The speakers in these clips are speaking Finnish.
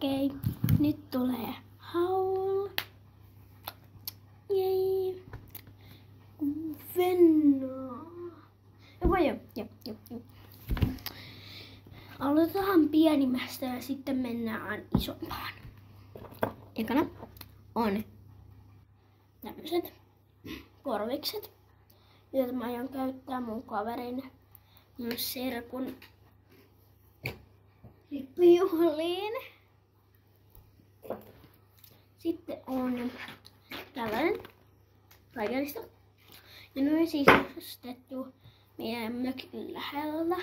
Okei, nyt tulee haul. Jei. Venno. Joo. Aloitetaan pienimmästä ja sitten mennään isompaan. Ekana on tämmöiset korvikset, joita mä aion käyttää mun kaverin myös serkun lippujuhliin. Sitten on tällainen kaikellista. Ja ne on siis ostettu meidän mökin lähellä.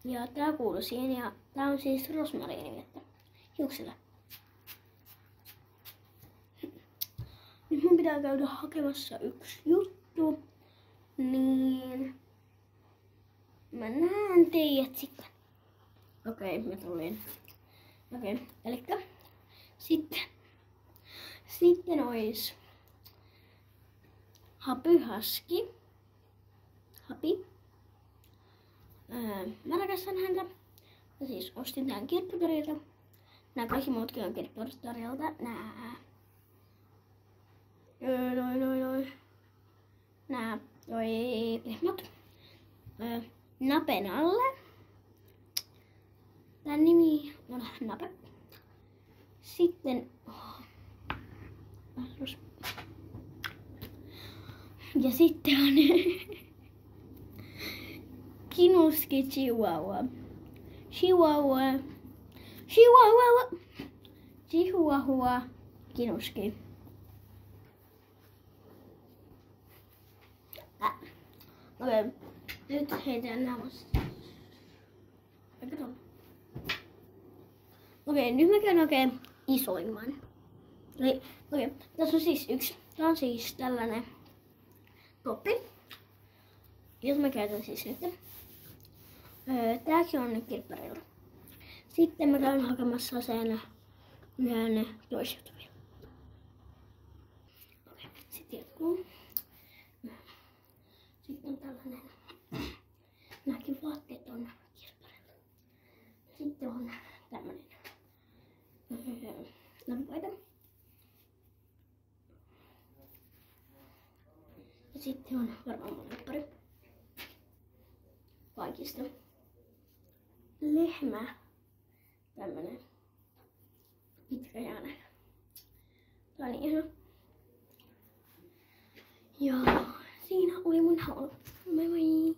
Ja tää kuuluu siihen ja tää on siis rosmariinivettä hiuksilla. Nyt mun pitää käydä hakemassa yksi juttu, niin mä näen teidät sitten. Okei, mä tulin. Okei, elikkä sitten ois hapi. Mä rakastan häntä. Ja siis ostin tän kirpputorilta. Nää kaikki muutkin on kirpputorilta. Nää. Nää toi pehmot. Napen alle. Tän nimi on Nape. Sitten ja sitten on Kinuski Chihuahua. Chihuahua Kinuski. Okei, nyt heitän nämä. Okei, nyt mä käyn oikein isoimman. Okei, tässä on siis yksi. Tää on siis tällainen toppi, jota mä käytän siis nyt. Tääkin on kirppareilla. Sitten mä käyn hakemassa sen yhden toisjutun. Okei, sitten jatkuu. Sitten on tällainen. Nämäkin vaatteet on kirppareilla. Sitten on tämmönen napapaita. Ja sitten on varmaan mun leppari. Kaikista. Lehmä. Tämmönen pitkäjäinen. Tää on ihana. Ja siinä oli mun haulu. Moi moi!